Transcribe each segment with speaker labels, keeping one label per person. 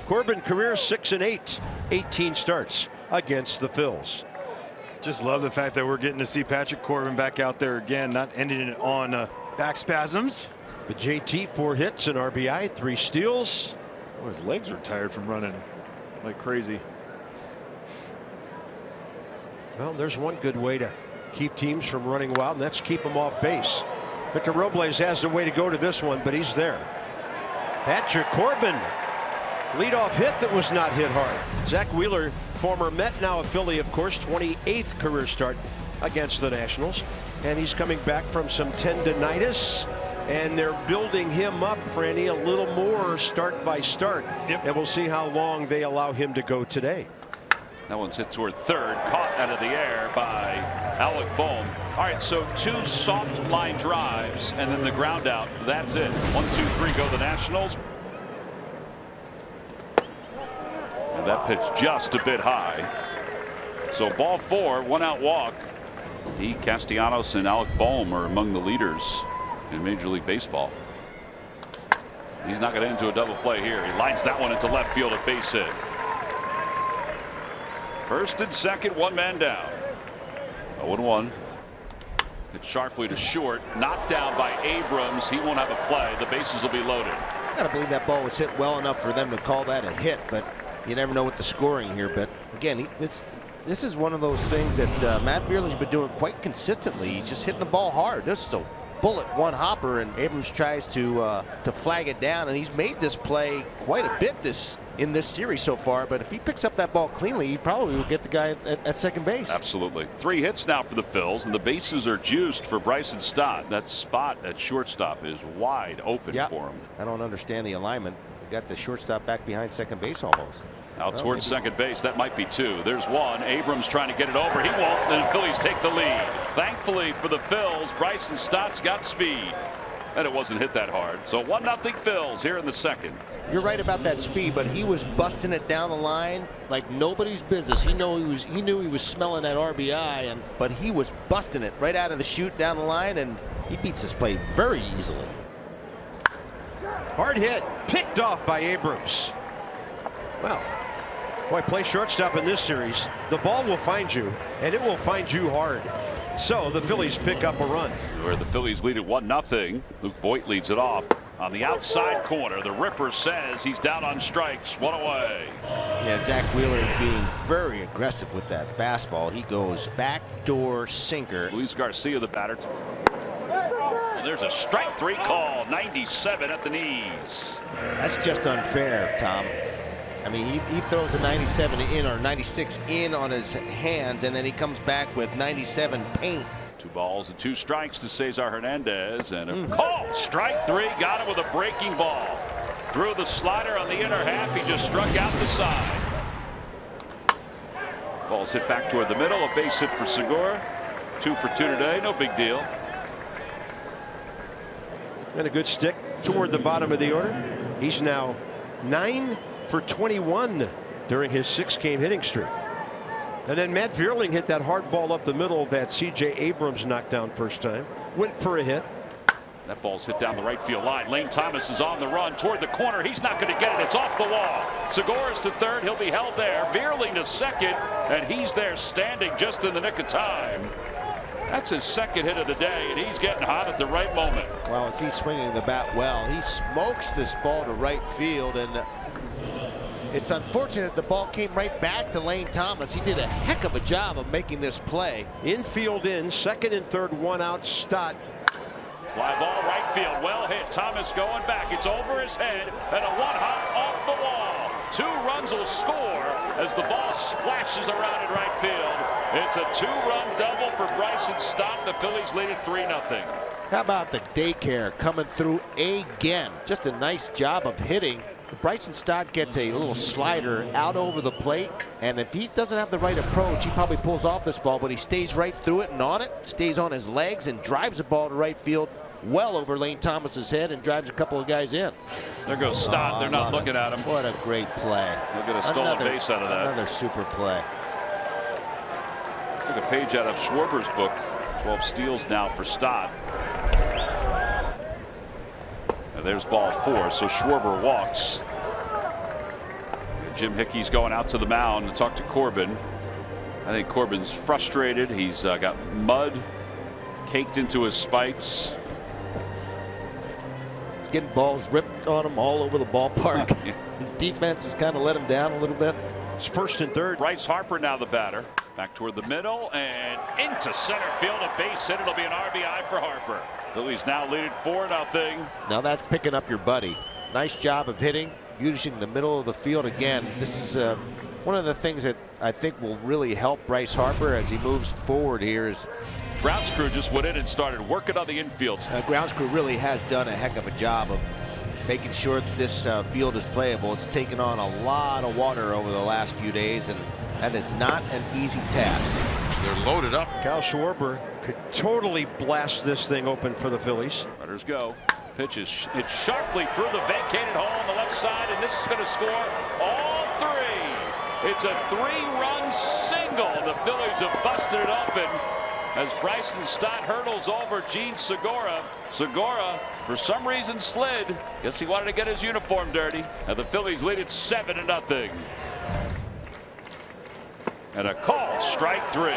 Speaker 1: Corbin career 6-8, 18 starts against the Phillies.
Speaker 2: Just love the fact that we're getting to see Patrick Corbin back out there again, not ending it on back spasms.
Speaker 1: But JT 4 hits, an RBI, 3 steals.
Speaker 2: Oh, his legs are tired from running like crazy.
Speaker 1: Well, there's one good way to keep teams from running wild, and that's keep them off base. Victor Robles has the way to go to this one, but he's there. Patrick Corbin, leadoff hit that was not hit hard. Zach Wheeler, former Met, now a Philly, of course, 28th career start against the Nationals. And he's coming back from some tendonitis, and they're building him up, Franny, a little more start by start.
Speaker 2: Yep.
Speaker 1: And we'll see how long they allow him to go today.
Speaker 3: That one's hit toward third, caught out of the air by Alec Bohm. All right, so 2 soft line drives and then the ground out. That's it. 1, 2, 3 go the Nationals. And that pitch just a bit high. So ball 4, 1 out walk. He, Castellanos, and Alec Bohm are among the leaders in Major League Baseball. He's not going to into a double play here. He lines that one into left field, a base hit. First and second, 1 man down. 0-1. It's sharply to short, knocked down by Abrams. He won't have a play. The bases will be loaded.
Speaker 4: I gotta believe that ball was hit well enough for them to call that a hit, but you never know with the scoring here. But again, this is one of those things that Matt Vierling's been doing quite consistently. He's just hitting the ball hard. This is a bullet one hopper, and Abrams tries to flag it down, and he's made this play quite a bit in this series so far. But if he picks up that ball cleanly, he probably will get the guy at second base.
Speaker 3: Absolutely. 3 hits now for the Phils, and the bases are juiced for Bryson Stott. That spot at shortstop is wide open for him.
Speaker 4: I don't understand the alignment. They got the shortstop back behind second base almost.
Speaker 3: Out towards second base. That might be 2. There's 1. Abrams trying to get it over. He won't. And the Phillies take the lead. Thankfully for the Phils, Bryson Stott's got speed. And it wasn't hit that hard. So 1-0 Phils here in the second.
Speaker 4: You're right about that speed, but he was busting it down the line like nobody's business. He knew he was smelling that RBI, but he was busting it right out of the chute down the line, and he beats this play very easily.
Speaker 1: Hard hit, picked off by Abrams. Well, boy, play shortstop in this series. The ball will find you, and it will find you hard. So the Phillies pick up a run.
Speaker 3: Where the Phillies lead at 1-0. Luke Voit leads it off on the outside corner. The Ripper says he's down on strikes. 1 away.
Speaker 4: Yeah, Zach Wheeler being very aggressive with that fastball. He goes backdoor sinker.
Speaker 3: Luis Garcia, the batter. And there's a strike 3 call. 97 at the knees.
Speaker 4: That's just unfair, Tom. I mean, he throws a 97 in or 96 in on his hands, and then he comes back with 97 paint.
Speaker 3: 2 balls and 2 strikes to Cesar Hernandez, and a call. Strike 3. Got it with a breaking ball. Threw the slider on the inner half. He just struck out the side. Ball's hit back toward the middle. A base hit for Segura. 2 for 2 today. No big deal.
Speaker 1: And a good stick toward the bottom of the order. He's now 9 for 21 during his 6-game hitting streak. And then Matt Vierling hit that hard ball up the middle that C.J. Abrams knocked down first time. Went for a hit.
Speaker 3: That ball's hit down the right field line. Lane Thomas is on the run toward the corner. He's not going to get it. It's off the wall. Segura's to third. He'll be held there. Vierling to second, and he's there standing just in the nick of time. That's his 2nd hit of the day, and he's getting hot at the right moment.
Speaker 4: Well, as he's swinging the bat well, he smokes this ball to right field, and it's unfortunate the ball came right back to Lane Thomas. He did a heck of a job of making this play.
Speaker 1: Infield in, 2nd and 3rd, 1 out. Stott.
Speaker 3: Fly ball right field, well hit. Thomas going back. It's over his head, and a 1-hop off the wall. 2 runs will score as the ball splashes around in right field. It's a 2-run double for Bryson Stott. The Phillies lead it 3-0.
Speaker 4: How about the daycare coming through again? Just a nice job of hitting. Bryson Stott gets a little slider out over the plate, and if he doesn't have the right approach, he probably pulls off this ball, but he stays right through it and on it, stays on his legs, and drives the ball to right field well over Lane Thomas's head and drives a couple of guys in.
Speaker 3: There goes Stott. They're not looking at him.
Speaker 4: What a great play.
Speaker 3: Look at a stolen base out of that.
Speaker 4: Another super play.
Speaker 3: Took a page out of Schwarber's book. 12 steals now for Stott. And there's ball 4, so Schwarber walks. Jim Hickey's going out to the mound to talk to Corbin. I think Corbin's frustrated. He's got mud caked into his spikes.
Speaker 4: He's getting balls ripped on him all over the ballpark. His defense has kind of let him down a little bit.
Speaker 1: It's first and third.
Speaker 3: Bryce Harper now the batter. Back toward the middle and into center field. A base hit. It'll be an RBI for Harper. Phillies now lead it 4-0.
Speaker 4: Now that's picking up your buddy. Nice job of hitting, using the middle of the field again. This is one of the things that I think will really help Bryce Harper as he moves forward here. Is
Speaker 3: grounds crew just went in and started working on the infield.
Speaker 4: Grounds crew really has done a heck of a job of making sure that this field is playable. It's taken on a lot of water over the last few days, and that is not an easy task.
Speaker 5: They're loaded up.
Speaker 1: Kyle Schwarber could totally blast this thing open for the Phillies.
Speaker 3: Runners go. Pitches it sharply through the vacated hole on the left side, and this is going to score all three. It's a three-run single. The Phillies have busted it open as Bryson Stott hurdles over Gene Segura. Segura, for some reason, slid. Guess he wanted to get his uniform dirty. And the Phillies lead it 7-0. And a call, strike three.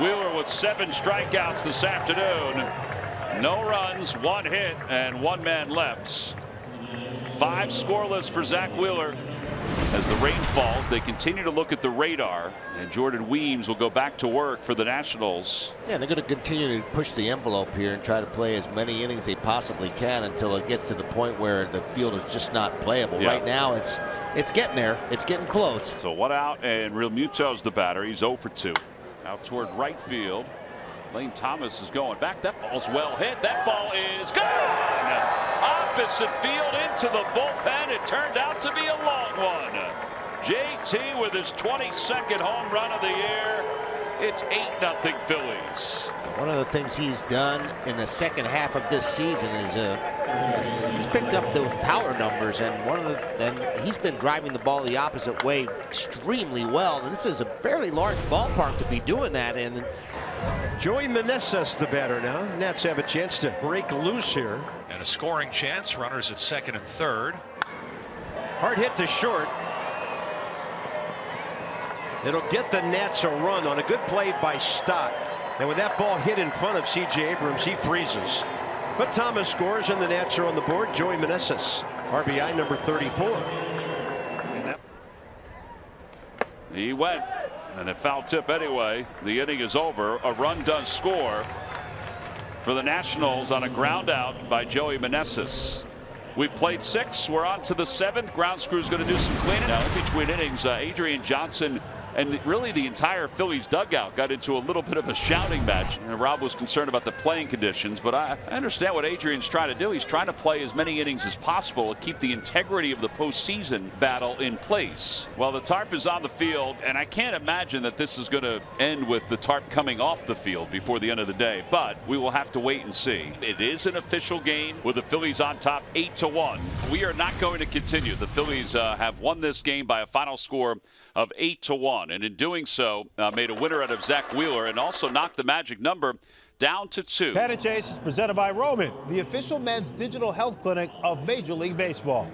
Speaker 3: Wheeler with 7 strikeouts this afternoon. No runs, 1 hit, and 1 man left. 5 scoreless for Zach Wheeler. As the rain falls, they continue to look at the radar, and Jordan Weems will go back to work for the Nationals.
Speaker 4: Yeah, they're going to continue to push the envelope here and try to play as many innings they possibly can until it gets to the point where the field is just not playable.
Speaker 3: Yeah.
Speaker 4: Right now, it's getting there. It's getting close.
Speaker 3: So 1 out, and Real Muto's the batter. He's 0 for 2. Out toward right field. Lane Thomas is going back. That ball's well hit. That ball is gone. Opposite field into the bullpen. It turned out to be a long one. JT with his 22nd home run of the year. It's 8-0 Phillies.
Speaker 4: One of the things he's done in the second half of this season is he's picked up those power numbers, and he's been driving the ball the opposite way extremely well. And this is a fairly large ballpark to be doing that in.
Speaker 1: Joey Meneses the batter now. Nats have a chance to break loose here.
Speaker 5: And a scoring chance. Runners at second and third.
Speaker 1: Hard hit to short. It'll get the Nats a run on a good play by Stott. And when that ball hit in front of C.J. Abrams, he freezes. But Thomas scores, and the Nats are on the board. Joey Meneses, RBI number 34.
Speaker 3: He went, and a foul tip anyway. The inning is over. A run does score for the Nationals on a ground out by Joey Meneses. We've played 6. We're on to the 7th. Grounds crew's going to do some cleaning. Now, in between innings, Adrian Johnson and really the entire Phillies dugout got into a little bit of a shouting match. And Rob was concerned about the playing conditions, but I understand what Adrian's trying to do. He's trying to play as many innings as possible to keep the integrity of the postseason battle in place. Well, the tarp is on the field, and I can't imagine that this is going to end with the tarp coming off the field before the end of the day, but we will have to wait and see. It is an official game with the Phillies on top 8-1. We are not going to continue. The Phillies have won this game by a final score of 8-1, and in doing so made a winner out of Zach Wheeler and also knocked the magic number down to 2.
Speaker 6: Pat and Chase is presented by Roman, the official men's digital health clinic of Major League Baseball.